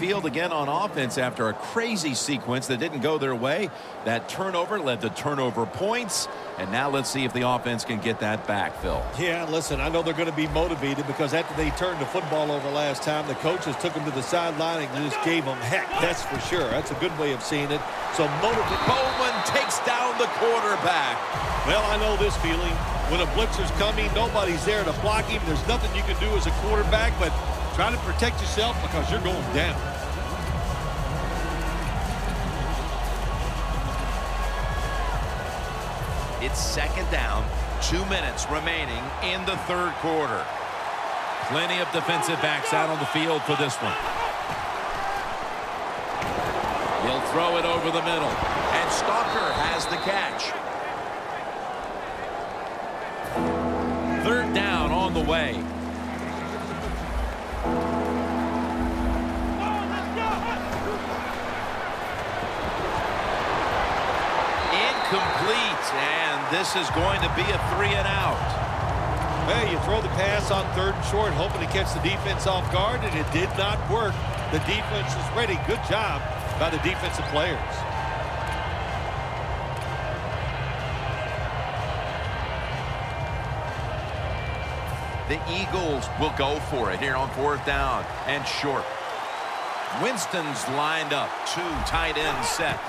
field again on offense after a crazy sequence that didn't go their way. That turnover led to turnover points. And now let's see if the offense can get that back, Phil. Yeah, listen, I know they're going to be motivated because after they turned the football over last time, the coaches took them to the sideline and just gave them heck. That's for sure. That's a good way of seeing it. So Bowman takes down the quarterback. Well, I know this feeling. When a blitzer's coming, nobody's there to block him. There's nothing you can do as a quarterback, but try to protect yourself because you're going down. It's second down, 2 minutes remaining in the third quarter. Plenty of defensive backs out on the field for this one. He'll throw it over the middle, and Stalker has the catch. Third down on the way. Incomplete, and this is going to be a 3-and-out. Well, you throw the pass on third and short, hoping to catch the defense off guard, and it did not work. The defense is ready. Good job by the defensive players. The Eagles will go for it here on fourth down and short. Winston's lined up, 2 tight ends set.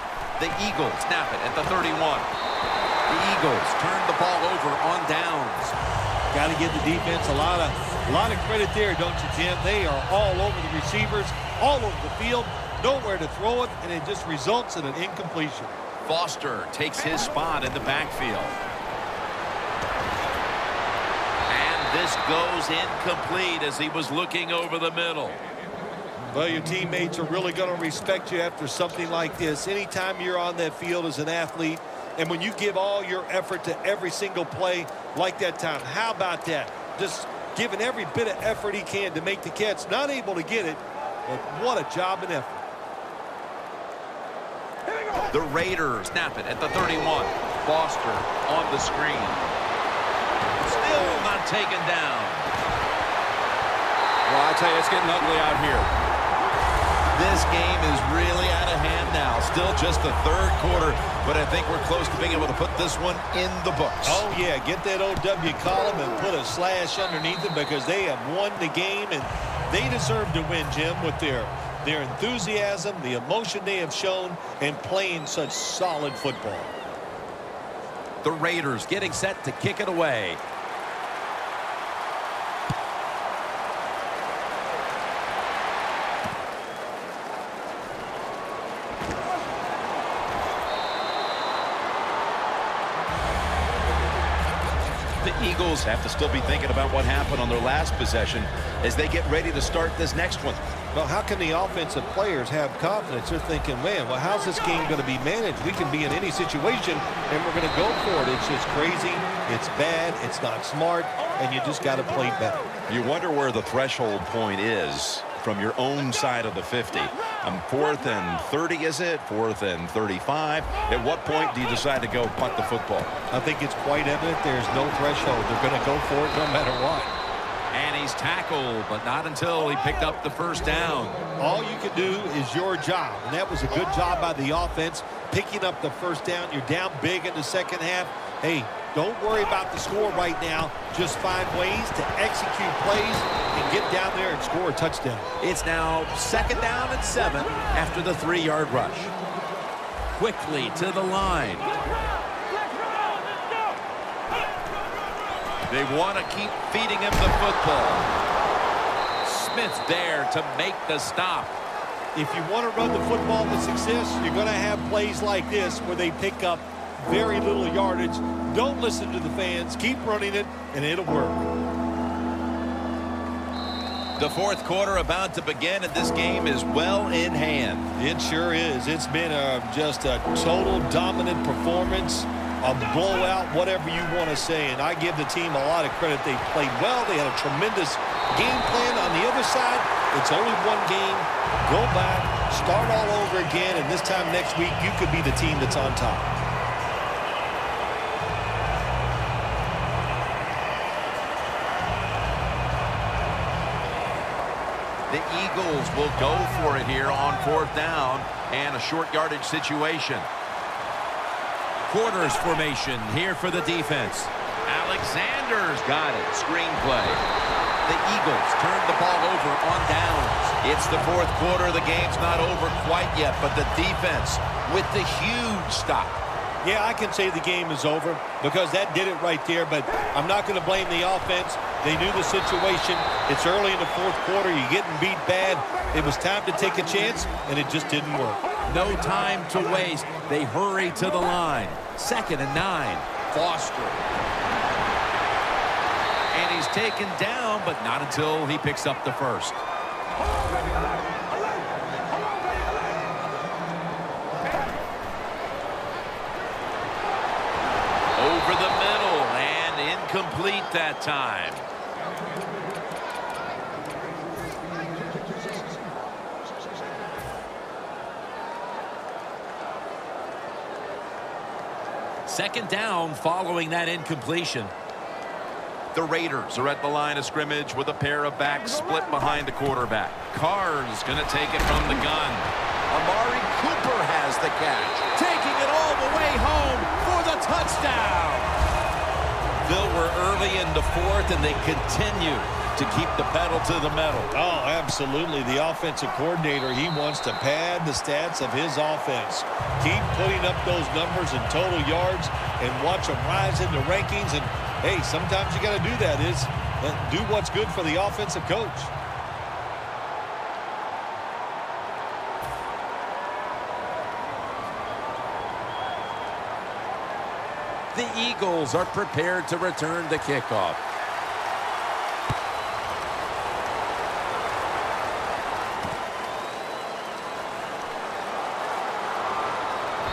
The Eagles snap it at the 31. The Eagles turn the ball over on downs. Got to give the defense a lot of credit there, don't you, Jim? They are all over the receivers, all over the field, nowhere to throw it, and it just results in an incompletion. Foster takes his spot in the backfield. And this goes incomplete as he was looking over the middle. Well, your teammates are really going to respect you after something like this. Anytime you're on that field as an athlete, and when you give all your effort to every single play like that time, how about that? Just giving every bit of effort he can to make the catch. Not able to get it, but what a job and effort. The Raiders snap it at the 31. Foster on the screen. Still not taken down. Well, I tell you, it's getting ugly out here. This game is really out of hand now. Still just the third quarter, but I think we're close to being able to put this one in the books. Oh, yeah, get that OW column and put a slash underneath it because they have won the game, and they deserve to win, Jim, with their enthusiasm, the emotion they have shown, and playing such solid football. The Raiders getting set to kick it away. The Eagles have to still be thinking about what happened on their last possession as they get ready to start this next one. Well, how can the offensive players have confidence? They're thinking, man, well, how's this game going to be managed? We can be in any situation, and we're going to go for it. It's just crazy. It's bad. It's not smart, and you just got to play better. You wonder where the threshold point is from your own side of the 50. 4th and 30, is it? 4th and 35. At what point do you decide to go punt the football? I think it's quite evident there's no threshold. They're going to go for it no matter what. And he's tackled, but not until he picked up the first down. All you can do is your job, and that was a good job by the offense, picking up the first down. You're down big in the second half. Hey, don't worry about the score right now. Just find ways to execute plays and get down there and score a touchdown. It's now second down and 7 after the 3-yard rush. Quickly to the line. They want to keep feeding him the football. Smith there to make the stop. If you want to run the football with success, you're going to have plays like this where they pick up very little yardage. Don't listen to the fans. Keep running it, and it'll work. The fourth quarter about to begin, and this game is well in hand. It sure is. It's been just a total dominant performance, a blowout, whatever you want to say. And I give the team a lot of credit. They played well. They had a tremendous game plan. On the other side, it's only one game. Go back, start all over again, and this time next week, you could be the team that's on top. The Eagles will go for it here on 4th down and a short yardage situation. Quarters formation here for the defense. Alexander's got it. Screenplay. The Eagles turn the ball over on downs. It's the 4th quarter. The game's not over quite yet, but the defense with the huge stop. Yeah, I can say the game is over because that did it right there, but I'm not going to blame the offense. They knew the situation. It's early in the 4th quarter. You're getting beat bad. It was time to take a chance, and it just didn't work. No time to waste. They hurry to the line. 2nd and 9. Foster. And he's taken down, but not until he picks up the first. Over the middle and incomplete that time. Second down following that incompletion. The Raiders are at the line of scrimmage with a pair of backs split behind the quarterback. Carr's going to take it from the gun. Amari Cooper has the catch. Taking it all the way home for the touchdown. Bill, we're early in the 4th, and they continue to keep the pedal to the metal. Oh, absolutely. The offensive coordinator, he wants to pad the stats of his offense. Keep putting up those numbers in total yards and watch them rise in the rankings. And, hey, sometimes you got to do that is do what's good for the offensive coach. The Eagles are prepared to return the kickoff.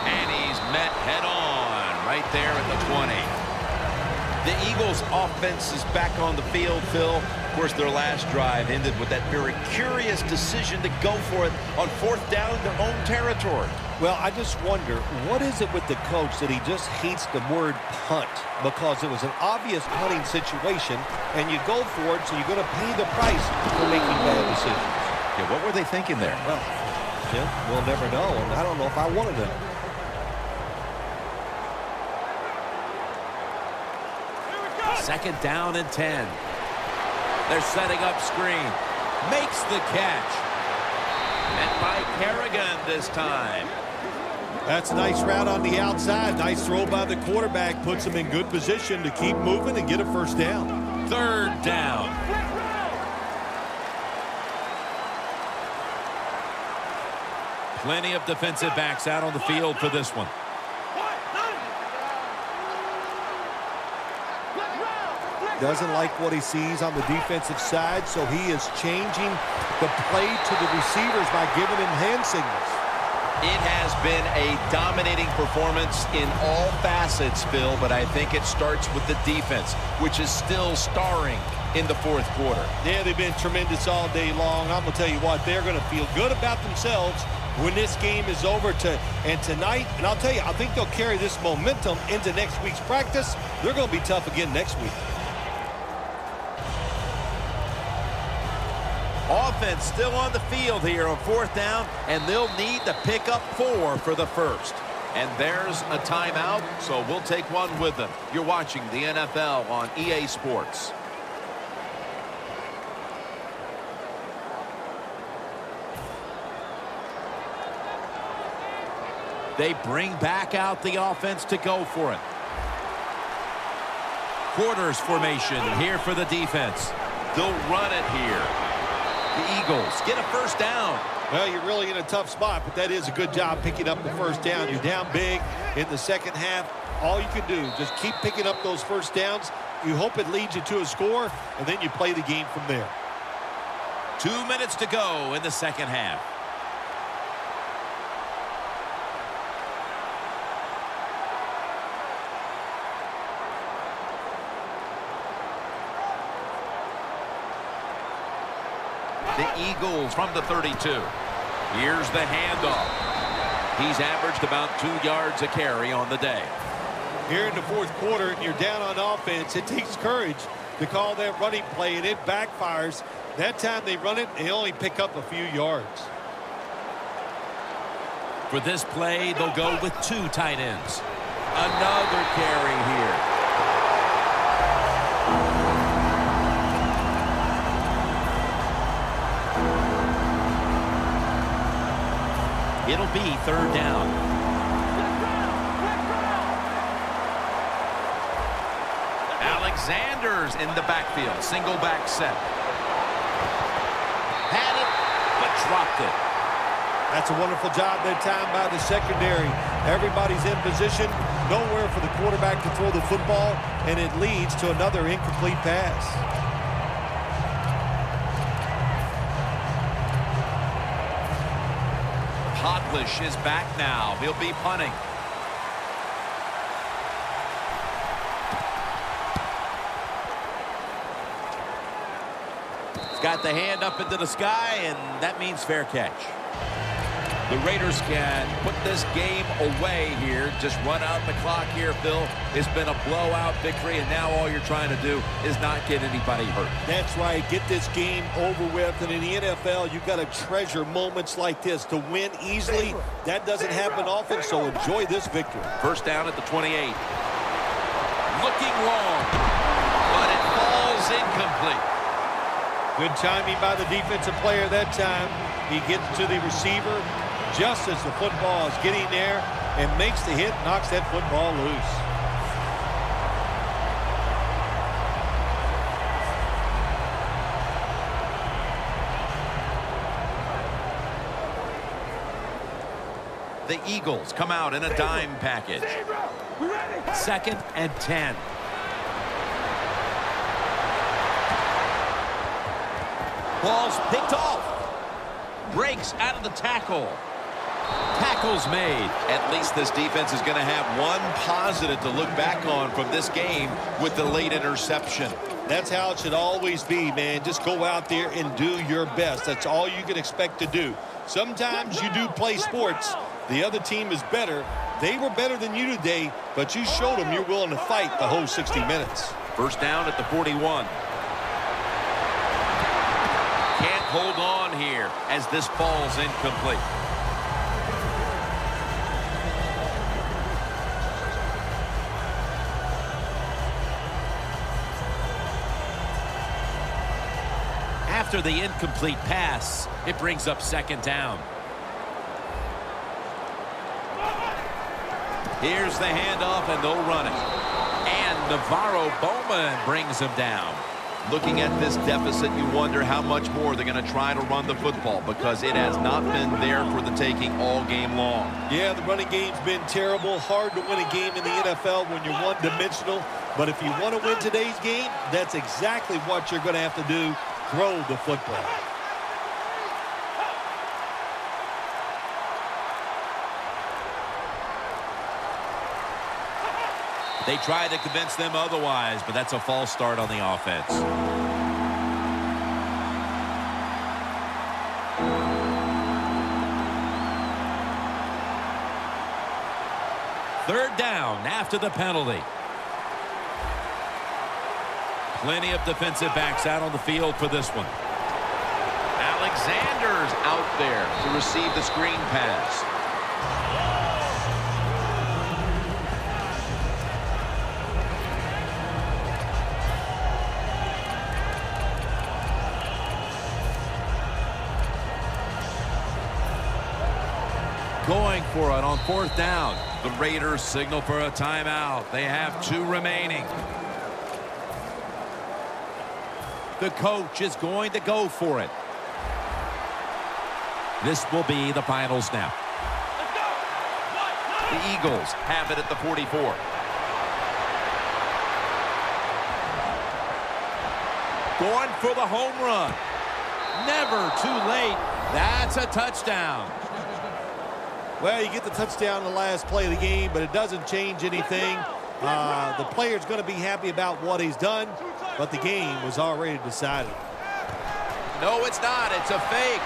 And he's met head-on right there at the 20. The Eagles' offense is back on the field, Phil. Of course, their last drive ended with that very curious decision to go for it on 4th down in their own territory. Well, I just wonder, what is it with the coach that he just hates the word punt? Because it was an obvious punting situation, and you go for it, so you're going to pay the price for making bad decisions. Yeah, what were they thinking there? Well, Jim, we'll never know, and I don't know if I want to know. Second down and 10. They're setting up screen. Makes the catch. Met by Kerrigan this time. That's a nice route on the outside. Nice throw by the quarterback. Puts him in good position to keep moving and get a first down. 3rd down. Plenty of defensive backs out on the field for this one. Doesn't like what he sees on the defensive side, so he is changing the play to the receivers by giving him hand signals. It has been a dominating performance in all facets, Phil, but I think it starts with the defense, which is still starring in the 4th quarter. Yeah, they've been tremendous all day long. I'm going to tell you what, they're going to feel good about themselves when this game is over and tonight. And I'll tell you, I think they'll carry this momentum into next week's practice. They're going to be tough again next week. Offense still on the field here on 4th down, and they'll need to pick up 4 for the first. And there's a timeout, so we'll take one with them. You're watching the NFL on EA Sports. They bring back out the offense to go for it. Quarters formation here for the defense. They'll run it here. The Eagles get a first down. Well, you're really in a tough spot, but that is a good job picking up the first down. You're down big in the second half. All you can do, just keep picking up those first downs. You hope it leads you to a score, and then you play the game from there. 2 minutes to go in the second half. The Eagles from the 32. Here's the handoff. He's averaged about 2 yards a carry on the day. Here in the 4th quarter, and you're down on offense. It takes courage to call that running play, and it backfires. That time they run it, they only pick up a few yards. For this play, they'll go with 2 tight ends. Another carry here. It'll be 3rd down. Alexander's in the backfield. Single back set. Had it, but dropped it. That's a wonderful job that time by the secondary. Everybody's in position. Nowhere for the quarterback to throw the football, and it leads to another incomplete pass. Podlish is back now. He'll be punting. He's got the hand up into the sky, and that means fair catch. The Raiders can put this game away here. Just run out the clock here, Phil. It's been a blowout victory, and now all you're trying to do is not get anybody hurt. That's right. Get this game over with. And in the NFL, you've got to treasure moments like this. To win easily, that doesn't happen often, so enjoy this victory. 1st down at the 28. Looking long, but it falls incomplete. Good timing by the defensive player that time. He gets to the receiver just as the football is getting there and makes the hit, knocks that football loose. The Eagles come out in a dime package. 2nd and 10. Ball's picked off. Breaks out of the tackle. Tackle's made. At least this defense is going to have one positive to look back on from this game with the late interception. That's how it should always be, man. Just go out there and do your best. That's all you can expect to do. Sometimes you do play sports. The other team is better. They were better than you today, but you showed them you're willing to fight the whole 60 minutes. 1st down at the 41. Can't hold on here as this falls incomplete. After the incomplete pass, it brings up 2nd down. Here's the handoff, and they'll run it. And Navarro Bowman brings him down. Looking at this deficit, you wonder how much more they're going to try to run the football because it has not been there for the taking all game long. Yeah, the running game's been terrible. Hard to win a game in the NFL when you're one-dimensional. But if you want to win today's game, that's exactly what you're going to have to do. Throw the football. They tried to convince them otherwise, but that's a false start on the offense. Third down after the penalty. Plenty of defensive backs out on the field for this one. Alexander's out there to receive the screen pass. Going for it on 4th down. The Raiders signal for a timeout. They have 2 remaining. The coach is going to go for it. This will be the final snap. The Eagles have it at the 44. Going for the home run. Never too late. That's a touchdown. Well, you get the touchdown in the last play of the game, but it doesn't change anything. The player's going to be happy about what he's done, but the game was already decided. No, it's not. It's a fake.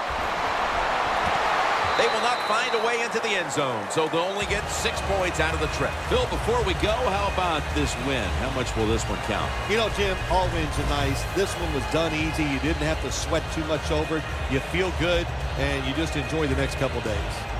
They They will not find a way into the end zone, so they'll only get 6 points out of the trip. Phil, before we go, how about this win? How much will this one count? You know, Jim, all wins are nice. This one was done easy. You didn't have to sweat too much over it. You feel good, and you just enjoy the next couple days.